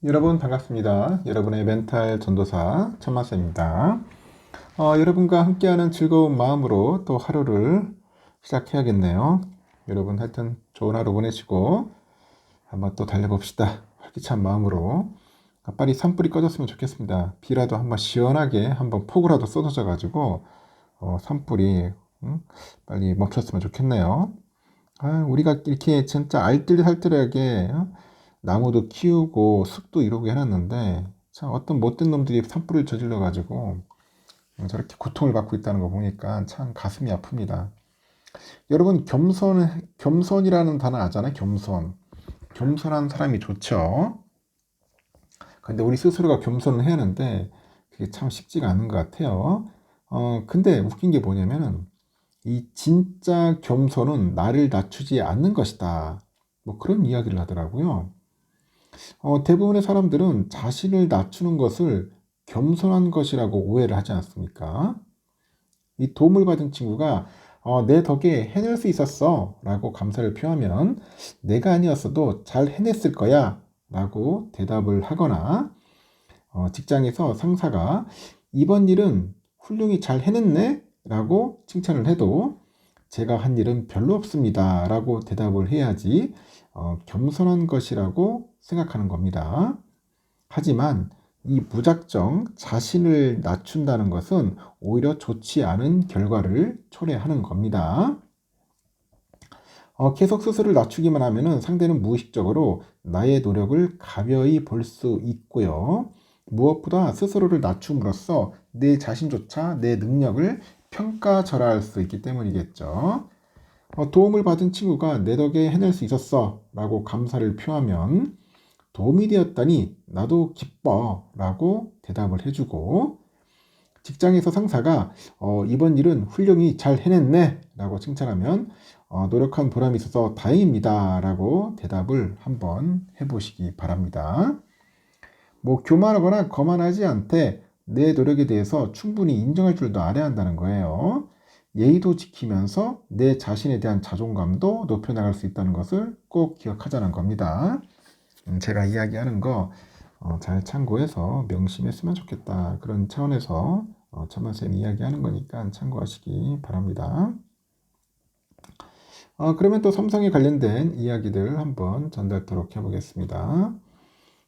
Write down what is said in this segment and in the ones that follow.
여러분 반갑습니다. 여러분의 멘탈 전도사 천마쌤입니다. 여러분과 함께하는 즐거운 마음으로 또 하루를 시작해야겠네요. 여러분 하여튼 좋은 하루 보내시고 한번 또 달려봅시다. 활기찬 마음으로. 빨리 산불이 꺼졌으면 좋겠습니다. 비라도 한번 시원하게 한번 폭우라도 쏟아져 가지고 산불이 빨리 멈췄으면 좋겠네요. 우리가 이렇게 진짜 알뜰살뜰하게 나무도 키우고 숲도 이루고 해놨는데 참 어떤 못된 놈들이 산불을 저질러 가지고 저렇게 고통을 받고 있다는 거 보니까 참 가슴이 아픕니다. 여러분 겸손이라는 단어 아잖아요. 겸손한 사람이 좋죠. 근데 우리 스스로가 겸손을 해야 하는데 그게 참 쉽지가 않은 것 같아요. 근데 웃긴 게 뭐냐면은 이 진짜 겸손은 나를 낮추지 않는 것이다. 뭐 그런 이야기를 하더라고요. 대부분의 사람들은 자신을 낮추는 것을 겸손한 것이라고 오해를 하지 않습니까? 이 도움을 받은 친구가 내 덕에 해낼 수 있었어 라고 감사를 표하면 내가 아니었어도 잘 해냈을 거야 라고 대답을 하거나 직장에서 상사가 이번 일은 훌륭히 잘 해냈네 라고 칭찬을 해도 제가 한 일은 별로 없습니다 라고 대답을 해야지 겸손한 것이라고 생각하는 겁니다. 하지만 이 무작정 자신을 낮춘다는 것은 오히려 좋지 않은 결과를 초래하는 겁니다. 계속 스스로를 낮추기만 하면 상대는 무의식적으로 나의 노력을 가벼이 볼 수 있고요. 무엇보다 스스로를 낮춤으로써 내 자신조차 내 능력을 평가절하할 수 있기 때문이겠죠. 도움을 받은 친구가 내 덕에 해낼 수 있었어 라고 감사를 표하면 도움이 되었다니 나도 기뻐 라고 대답을 해주고 직장에서 상사가 이번 일은 훌륭히 잘 해냈네 라고 칭찬하면 노력한 보람이 있어서 다행입니다 라고 대답을 한번 해보시기 바랍니다. 뭐 교만하거나 거만하지 않되 내 노력에 대해서 충분히 인정할 줄도 알아야 한다는 거예요. 예의도 지키면서 내 자신에 대한 자존감도 높여나갈 수 있다는 것을 꼭 기억하자는 겁니다. 제가 이야기하는 거 잘 참고해서 명심했으면 좋겠다. 그런 차원에서 천만쌤이 이야기하는 거니까 참고하시기 바랍니다. 그러면 또 삼성에 관련된 이야기들 한번 전달토록 해보겠습니다.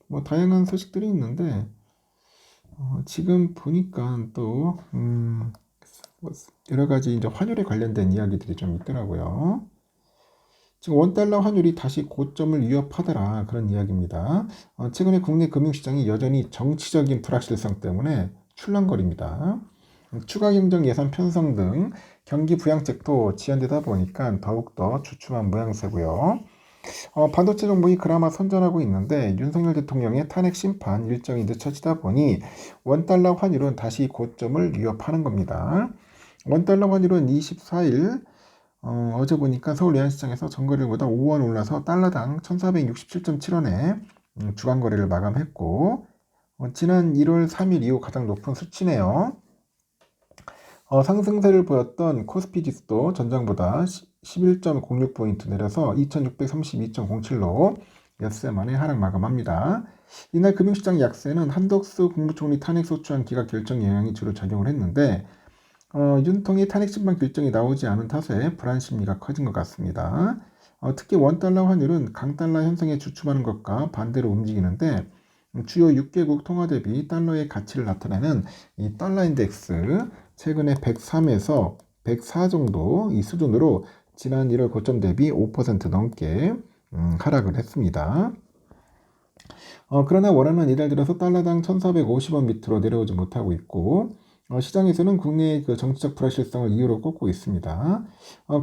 뭐 다양한 소식들이 있는데 지금 보니까 또 여러 가지 이제 환율에 관련된 이야기들이 좀 있더라고요. 지금 원달러 환율이 다시 고점을 위협하더라 그런 이야기입니다. 최근에 국내 금융시장이 여전히 정치적인 불확실성 때문에 출렁거립니다. 추가 경정 예산 편성 등 경기 부양책도 지연되다 보니까 더욱더 주춤한 모양새고요. 반도체 종목이 그나마 선전하고 있는데 윤석열 대통령의 탄핵 심판 일정이 늦춰지다 보니 원달러 환율은 다시 고점을 위협하는 겁니다. 원달러 환율은 24일 어제 보니까 서울 외환시장에서 전거래일보다 5원 올라서 달러당 1467.7원에 주간 거래를 마감했고 지난 1월 3일 이후 가장 높은 수치네요. 상승세를 보였던 코스피 지수도 전장보다 11.06포인트 내려서 2632.07로 엿새 만에 하락 마감합니다. 이날 금융시장 약세는 한덕수 국무총리 탄핵 소추안 기각 결정 영향이 주로 작용을 했는데 윤통의 탄핵 심판 결정이 나오지 않은 탓에 불안 심리가 커진 것 같습니다. 특히 원달러 환율은 강달러 현상에 주춤하는 것과 반대로 움직이는데 주요 6개국 통화 대비 달러의 가치를 나타내는 이 달러 인덱스 최근에 103에서 104 정도 이 수준으로 지난 1월 고점 대비 5% 넘게 하락을 했습니다. 그러나 원화는 이달 들어서 달러당 1,450원 밑으로 내려오지 못하고 있고 시장에서는 국내의 그 정치적 불확실성을 이유로 꼽고 있습니다.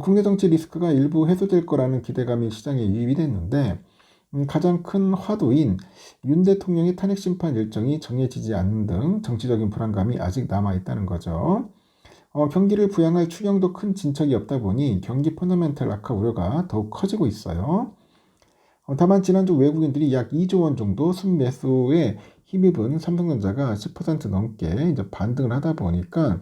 국내 정치 리스크가 일부 해소될 거라는 기대감이 시장에 유입이 됐는데 가장 큰 화두인 윤 대통령의 탄핵 심판 일정이 정해지지 않는 등 정치적인 불안감이 아직 남아있다는 거죠. 경기를 부양할 추경도 큰 진척이 없다 보니 경기 펀더멘털 악화 우려가 더욱 커지고 있어요. 다만 지난주 외국인들이 약 2조 원 정도 순매수에 힘입은 삼성전자가 10% 넘게 이제 반등을 하다 보니까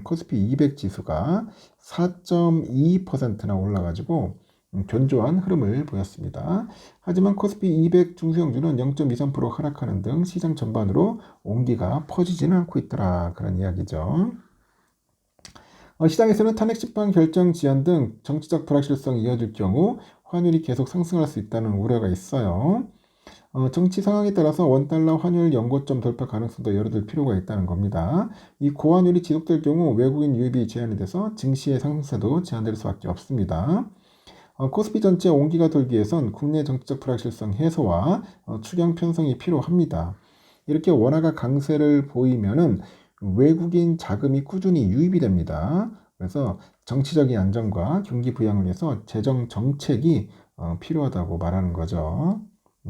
코스피 200 지수가 4.2%나 올라가지고 견조한 흐름을 보였습니다. 하지만 코스피 200 중소형주는 0.23% 하락하는 등 시장 전반으로 온기가 퍼지지는 않고 있더라. 그런 이야기죠. 시장에서는 탄핵 심판 결정 지연 등 정치적 불확실성이 이어질 경우 환율이 계속 상승할 수 있다는 우려가 있어요. 정치 상황에 따라서 원달러 환율 연고점 돌파 가능성도 열어둘 필요가 있다는 겁니다. 이 고환율이 지속될 경우 외국인 유입이 제한이 돼서 증시의 상승세도 제한될 수밖에 없습니다. 코스피 전체 온기가 돌기 위해선 국내 정치적 불확실성 해소와 추경 편성이 필요합니다. 이렇게 원화가 강세를 보이면은 외국인 자금이 꾸준히 유입이 됩니다. 그래서 정치적인 안정과 경기 부양을 위해서 재정 정책이 필요하다고 말하는 거죠.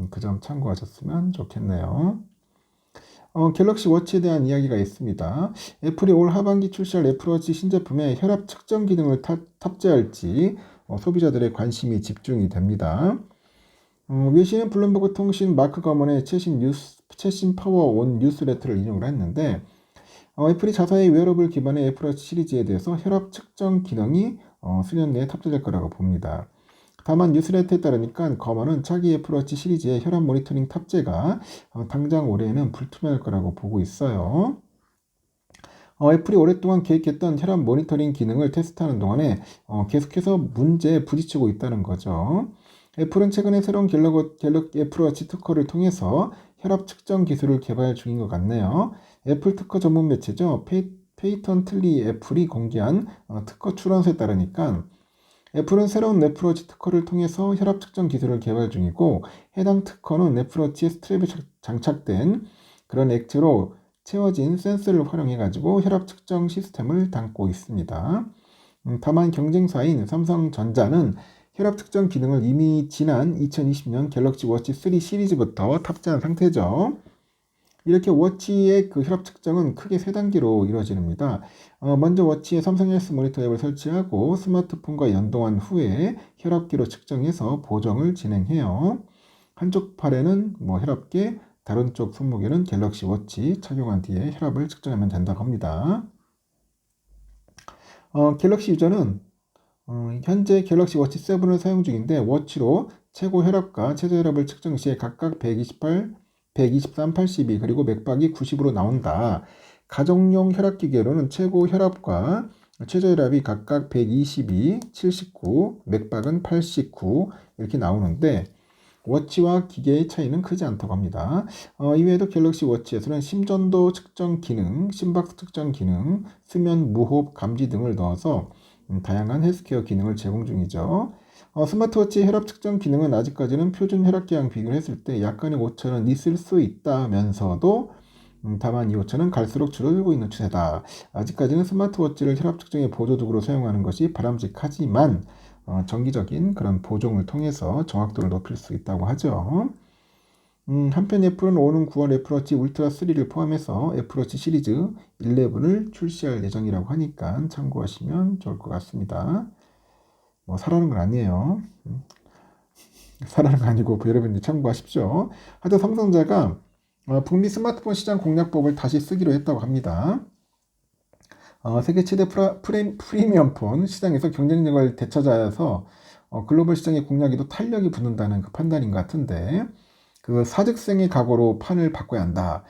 그 점 참고하셨으면 좋겠네요. 갤럭시 워치에 대한 이야기가 있습니다. 애플이 올 하반기 출시할 애플워치 신제품에 혈압 측정 기능을 탑재할지 소비자들의 관심이 집중이 됩니다. 외신은 블룸버그 통신 마크 거먼의 최신 파워온 뉴스레터를 인용을 했는데 애플이 자사의 웨어러블 기반의 애플워치 시리즈에 대해서 혈압 측정 기능이 수년 내에 탑재될 거라고 봅니다. 다만 뉴스레터에 따르니까 거먼은 차기 애플워치 시리즈의 혈압 모니터링 탑재가 당장 올해에는 불투명할 거라고 보고 있어요. 애플이 오랫동안 계획했던 혈압 모니터링 기능을 테스트하는 동안에 계속해서 문제에 부딪히고 있다는 거죠. 애플은 최근에 새로운 갤럭 애플워치 특허를 통해서 혈압 측정 기술을 개발 중인 것 같네요. 애플 특허 전문 매체죠. 페이턴틀리 애플이 공개한 특허 출원서에 따르니까 애플은 새로운 애플워치 특허를 통해서 혈압 측정 기술을 개발 중이고 해당 특허는 애플워치의 스트랩에 장착된 그런 액체로 채워진 센서를 활용해가지고 혈압 측정 시스템을 담고 있습니다. 다만 경쟁사인 삼성전자는 혈압 측정 기능을 이미 지난 2020년 갤럭시 워치 3 시리즈부터 탑재한 상태죠. 이렇게 워치의 그 혈압 측정은 크게 세 단계로 이루어집니다. 먼저 워치에 삼성 헬스 모니터 앱을 설치하고 스마트폰과 연동한 후에 혈압기로 측정해서 보정을 진행해요. 한쪽 팔에는 혈압계, 다른 쪽 손목에는 갤럭시 워치 착용한 뒤에 혈압을 측정하면 된다고 합니다. 갤럭시 유저는 현재 갤럭시 워치 7을 사용 중인데 워치로 최고 혈압과 최저 혈압을 측정 시에 각각 128, 123, 82 그리고 맥박이 90으로 나온다. 가정용 혈압 기계로는 최고 혈압과 최저 혈압이 각각 122, 79, 맥박은 89 이렇게 나오는데 워치와 기계의 차이는 크지 않다고 합니다. 이외에도 갤럭시 워치에서는 심전도 측정 기능, 심박수 측정 기능, 수면 무호흡 감지 등을 넣어서 다양한 헬스케어 기능을 제공 중이죠. 스마트워치 혈압 측정 기능은 아직까지는 표준 혈압계랑 비교를 했을 때 약간의 오차는 있을 수 있다면서도 다만 이 오차는 갈수록 줄어들고 있는 추세다. 아직까지는 스마트워치를 혈압 측정의 보조도구로 사용하는 것이 바람직하지만 정기적인 그런 보정을 통해서 정확도를 높일 수 있다고 하죠. 한편 애플은 오는 9월 애플워치 울트라 3를 포함해서 애플워치 시리즈 11을 출시할 예정이라고 하니까 참고하시면 좋을 것 같습니다. 사라는 건 아니에요. 사라는 거 아니고 여러분들이 참고하십시오. 하여튼 삼성전자가 북미 스마트폰 시장 공략법을 다시 쓰기로 했다고 합니다. 세계 최대 프리미엄폰 시장에서 경쟁력을 되찾아서 글로벌 시장의 공략에도 탄력이 붙는다는 그 판단인 것 같은데 그 사직생의 각오로 판을 바꿔야 한다.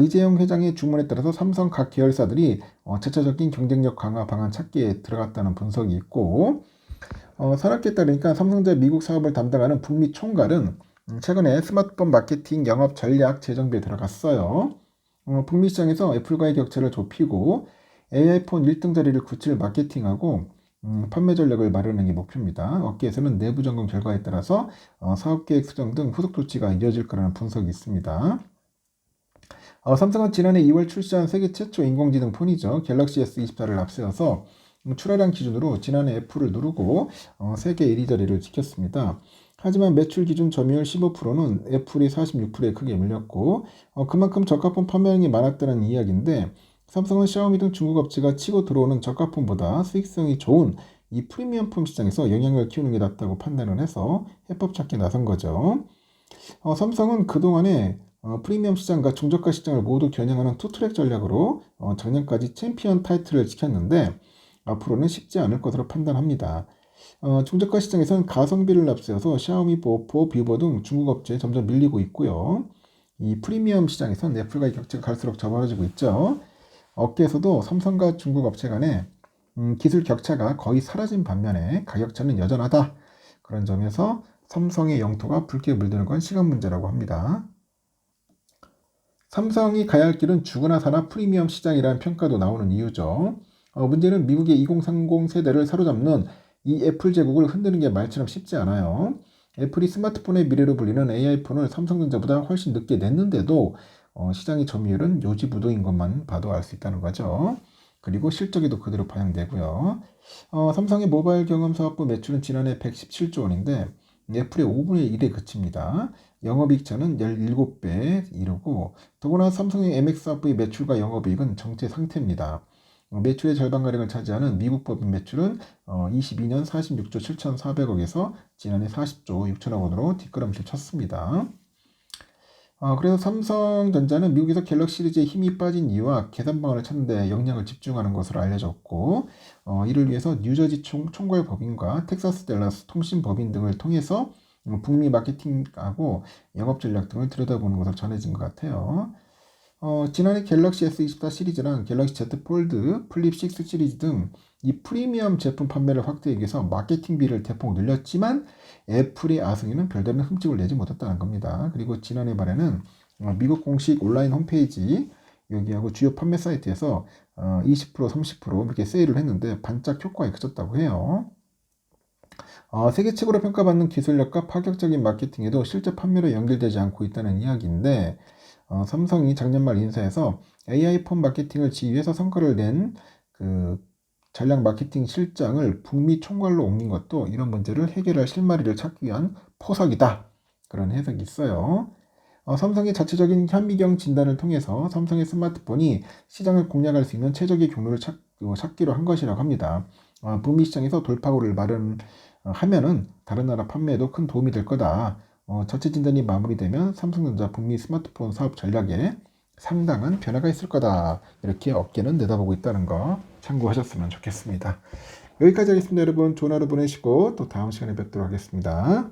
이재용 회장의 주문에 따라서 삼성 각 계열사들이 차차적인 경쟁력 강화 방안 찾기에 들어갔다는 분석이 있고 산업계에 따르니까 삼성전자 미국 사업을 담당하는 북미 총괄은 최근에 스마트폰 마케팅 영업 전략 재정비에 들어갔어요. 북미 시장에서 애플과의 격차를 좁히고 AI폰 1등 자리를 굳힐 마케팅하고 판매 전략을 마련하는 게 목표입니다. 업계에서는 내부 점검 결과에 따라서 사업계획 수정 등 후속 조치가 이어질 거라는 분석이 있습니다. 삼성은 지난해 2월 출시한 세계 최초 인공지능 폰이죠. 갤럭시 S24를 앞세워서 출하량 기준으로 지난해 애플을 누르고 세계 1위 자리를 지켰습니다. 하지만 매출 기준 점유율 15%는 애플이 46%에 크게 밀렸고 그만큼 저가폰 판매량이 많았다는 이야기인데 삼성은 샤오미 등 중국 업체가 치고 들어오는 저가폰보다 수익성이 좋은 이 프리미엄폰 시장에서 영향을 키우는 게 낫다고 판단을 해서 해법 찾기에 나선 거죠. 삼성은 그동안에 프리미엄 시장과 중저가 시장을 모두 겨냥하는 투트랙 전략으로 작년까지 챔피언 타이틀을 지켰는데 앞으로는 쉽지 않을 것으로 판단합니다. 중저가 시장에서는 가성비를 앞세워서 샤오미, 오포, 비보 등 중국 업체에 점점 밀리고 있고요. 이 프리미엄 시장에서는 애플과의 격차가 갈수록 더 벌어지고 있죠. 업계에서도 삼성과 중국 업체 간의 기술 격차가 거의 사라진 반면에 가격차는 여전하다. 그런 점에서 삼성의 영토가 붉게 물드는 건 시간 문제라고 합니다. 삼성이 가야 할 길은 죽으나 사나 프리미엄 시장이라는 평가도 나오는 이유죠. 문제는 미국의 2030 세대를 사로잡는 이 애플 제국을 흔드는 게 말처럼 쉽지 않아요. 애플이 스마트폰의 미래로 불리는 AI폰을 삼성전자보다 훨씬 늦게 냈는데도 시장의 점유율은 요지부동인 것만 봐도 알 수 있다는 거죠. 그리고 실적에도 그대로 반영되고요. 삼성의 모바일 경험 사업부 매출은 지난해 117조 원인데 애플의 5분의 1에 그칩니다. 영업이익차는 17배에 이르고 더구나 삼성의 MX 사업부의 매출과 영업이익은 정체 상태입니다. 매출의 절반가량을 차지하는 미국 법인 매출은 22년 46조 7,400억에서 지난해 40조 6천억 원으로 뒷걸음질 쳤습니다. 그래서 삼성전자는 미국에서 갤럭시 시리즈에 힘이 빠진 이유와 개선 방안을 찾는 데 역량을 집중하는 것으로 알려졌고 이를 위해서 뉴저지 총괄 법인과 텍사스 댈러스 통신 법인 등을 통해서 북미 마케팅하고 영업 전략 등을 들여다보는 것으로 전해진 것 같아요. 지난해 갤럭시 S24 시리즈랑 갤럭시 Z 폴드, 플립 6 시리즈 등 이 프리미엄 제품 판매를 확대하기 위해서 마케팅비를 대폭 늘렸지만 애플의 아승이는 별다른 흠집을 내지 못했다는 겁니다. 그리고 지난해 말에는 미국 공식 온라인 홈페이지 여기하고 주요 판매 사이트에서 20% 30% 이렇게 세일을 했는데 반짝 효과에 그쳤다고 해요. 세계 최고로 평가받는 기술력과 파격적인 마케팅에도 실제 판매로 연결되지 않고 있다는 이야기인데 삼성이 작년 말 인사에서 AI폰 마케팅을 지휘해서 성과를 낸 그 전략 마케팅 실장을 북미 총괄로 옮긴 것도 이런 문제를 해결할 실마리를 찾기 위한 포석이다. 그런 해석이 있어요. 삼성의 자체적인 현미경 진단을 통해서 삼성의 스마트폰이 시장을 공략할 수 있는 최적의 경로를 찾기로 한 것이라고 합니다. 북미 시장에서 돌파구를 마련하면은 다른 나라 판매에도 큰 도움이 될 거다. 자체 진단이 마무리되면 삼성전자 북미 스마트폰 사업 전략에 상당한 변화가 있을 거다. 이렇게 업계는 내다보고 있다는 거 참고하셨으면 좋겠습니다. 여기까지 하겠습니다. 여러분 좋은 하루 보내시고 또 다음 시간에 뵙도록 하겠습니다.